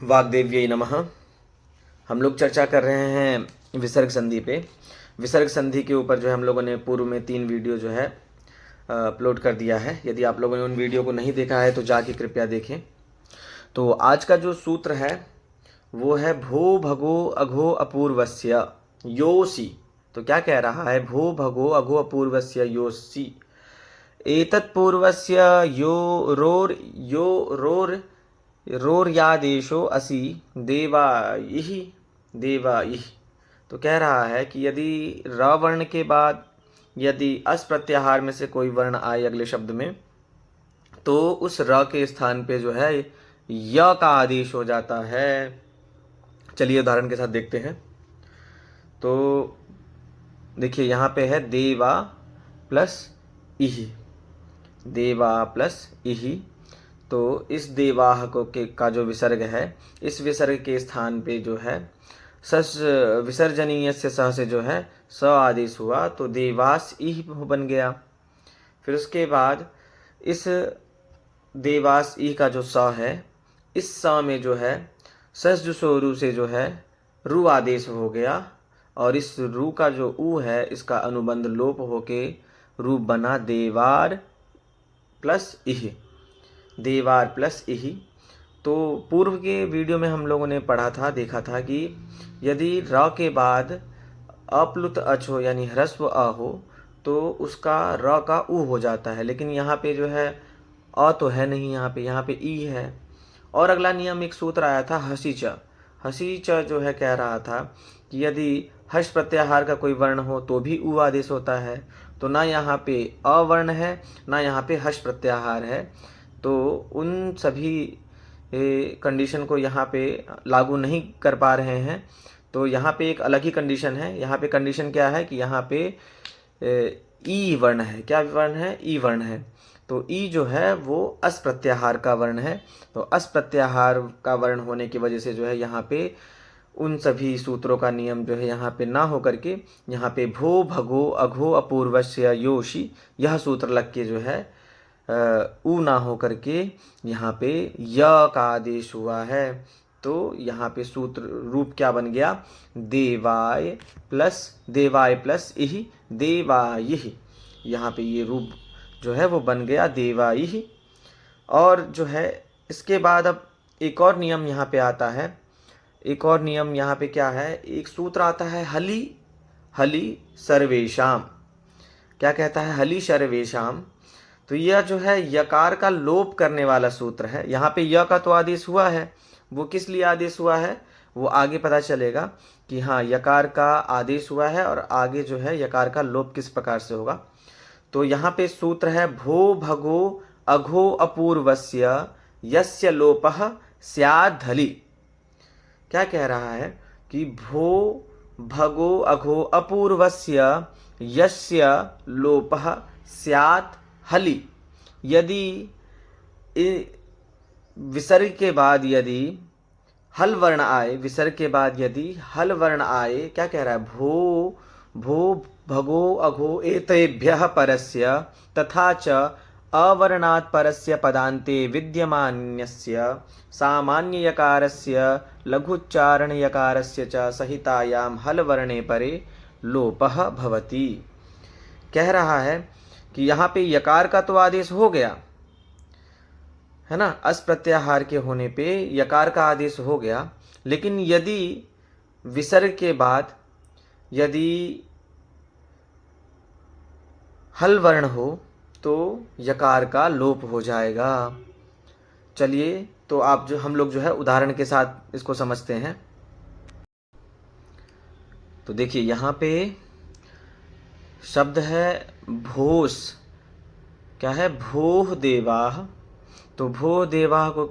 वाग्देव्यै नमः। हम लोग चर्चा कर रहे हैं विसर्ग संधि पे। विसर्ग संधि के ऊपर जो है हम लोगों ने पूर्व में 3 वीडियो जो है अपलोड कर दिया है। यदि आप लोगों ने उन वीडियो को नहीं देखा है तो जाके कृपया देखें। तो आज का जो सूत्र है वो है भो भगो अघो अपूर्वस्य योसी। तो क्या कह रहा है? भो भगो अघो अपूर्वस्य योसी एतत्पूर्वस्य यो रोर्यादेशो असि देवाइः। तो कह रहा है कि यदि र वर्ण के बाद यदि अस प्रत्याहार में से कोई वर्ण आए अगले शब्द में, तो उस र के स्थान पे जो है य का आदेश हो जाता है। चलिए उदाहरण के साथ देखते हैं। तो देखिए यहाँ पे है देवा प्लस इहि, देवा प्लस इहि। तो इस देवाह को का जो विसर्ग है, इस विसर्ग के स्थान पे जो है सस विसर्जनीय से स से जो है स आदेश हुआ, तो देवास इह बन गया। फिर उसके बाद इस देवास इह का जो स है, इस स में जो है सस जुसोरु से जो है रु आदेश हो गया, और इस रु का जो उ है इसका अनुबंध लोप होके रूप बना देवार प्लस इह, देवार प्लस इहि। तो पूर्व के वीडियो में हम लोगों ने पढ़ा था, देखा था कि यदि र के बाद अप्लुत अच हो यानी ह्रस्व अ हो तो उसका र का उ हो जाता है। लेकिन यहाँ पे जो है अ तो है नहीं, यहाँ पे ई है। और अगला नियम एक सूत्र आया था हसी च। हसी च जो है कह रहा था कि यदि हर्ष प्रत्याहार का कोई वर्ण हो तो भी उ आदेश होता है। तो ना यहाँ पे अवर्ण है ना यहाँ पे हर्ष प्रत्याहार है, तो उन सभी कंडीशन को यहाँ पे लागू नहीं कर पा रहे हैं। तो यहाँ पे एक अलग ही कंडीशन है। यहाँ पे कंडीशन क्या है कि यहाँ पे ई वर्ण है। क्या वर्ण है? ई वर्ण है। तो ई जो है वो अस प्रत्याहार का वर्ण है। तो अस प्रत्याहार का वर्ण होने की वजह से जो है यहाँ पे उन सभी सूत्रों का नियम जो है यहाँ पे ना हो करके यहाँ पे भो भगो अघो अपूर्वस्य योषि यह सूत्र लग के जो है उ ना हो करके यहाँ पे य का आदेश हुआ है। तो यहाँ पे सूत्र रूप क्या बन गया? देवाय प्लस इहि देवाइहि। यहाँ पे ये रूप जो है वो बन गया देवाइहि। और जो है इसके बाद अब एक और नियम यहाँ पे आता है। एक और नियम यहाँ पे क्या है? एक सूत्र आता है हलि हलि सर्वेशाम। क्या कहता है? हलि सर्वेशाम। तो यह जो है यकार का लोप करने वाला सूत्र है। यहाँ पे य का तो आदेश हुआ है, वो किस लिए आदेश हुआ है वो आगे पता चलेगा कि हाँ यकार का आदेश हुआ है और आगे जो है यकार का लोप किस प्रकार से होगा। तो यहाँ पे सूत्र है भो भगो अघो अपूर्वस्य यस्य लोपः स्याद् हलि। क्या कह रहा है कि भो भगो अघो अपूर्वस्य यस्य लोपः स्यात् हलि। यदि विसर्ग के बाद यदि हल वर्ण आए, विसर्ग के बाद यदि हल वर्ण आए, क्या कह रहा है? भो भगो अघो एतेभ्यः परस्य तथा च अवर्णात् परस्य पदान्ते विद्यमानस्य सामान्य यकारस्य लघुच्चारण यकारस्य च सहितायां हल वर्णे परे लोपः भवति। कह रहा है कि यहाँ पे यकार का तो आदेश हो गया है ना, अस प्रत्याहार के होने पे यकार का आदेश हो गया, लेकिन यदि विसर्ग के बाद यदि हल वर्ण हो तो यकार का लोप हो जाएगा। चलिए तो आप जो हम लोग जो है उदाहरण के साथ इसको समझते हैं। तो देखिए यहाँ पे शब्द है भोस। क्या है? भोह देवाह। तो भो देवाह को,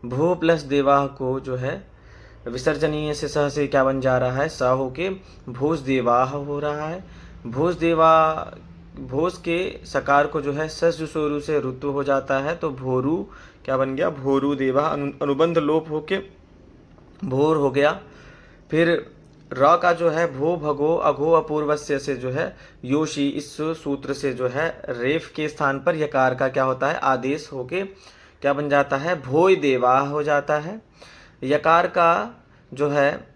भो प्लस देवाह को जो है विसर्जनीय से सह से क्या बन जा रहा है? स होके भोज देवाह हो रहा है। भोज के सकार को जो है सस जुसोरु से ऋतु हो जाता है, तो भोरू क्या बन गया? भोरू देवाह। अनुबंध लोप होके भोर हो गया। फिर र का जो है भो भगो अघो अपूर्वस्य से जो है योशी, इस सूत्र से जो है रेफ के स्थान पर यकार का क्या होता है? आदेश होके क्या बन जाता है? भोय देवाह हो जाता है। यकार का जो है,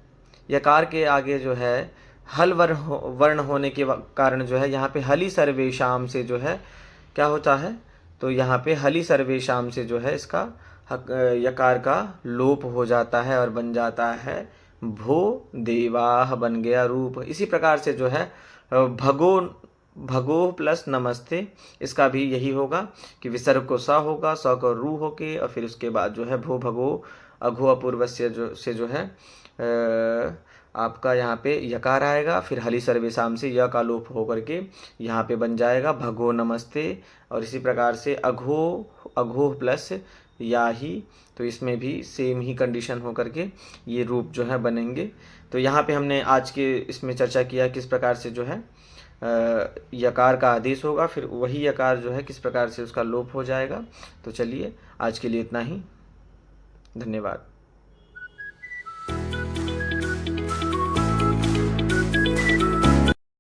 यकार के आगे जो है हल वर्ण होने के कारण जो है यहाँ पे हली सर्वेशाम से जो है क्या होता है, तो यहाँ पे हली सर्वेशाम से जो है इसका यकार का लोप हो जाता है और बन जाता है भो देवाह, बन गया रूप। इसी प्रकार से जो है भगो, भगो प्लस नमस्ते, इसका भी यही होगा कि विसर्ग को स होगा, स को रू होके और फिर उसके बाद जो है भो भगो अघो अपूर्वस्य से जो है आपका यहाँ पे यकार आएगा, फिर हली सर्वेशाम से य का लोप होकर के यहाँ पे बन जाएगा भगो नमस्ते। और इसी प्रकार से अघो, अघो प्लस या ही, तो इसमें भी सेम ही कंडीशन हो करके ये रूप जो है बनेंगे। तो यहाँ पे हमने आज के इसमें चर्चा किया किस प्रकार से जो है यकार का आदेश होगा, फिर वही यकार जो है किस प्रकार से उसका लोप हो जाएगा। तो चलिए आज के लिए इतना ही, धन्यवाद।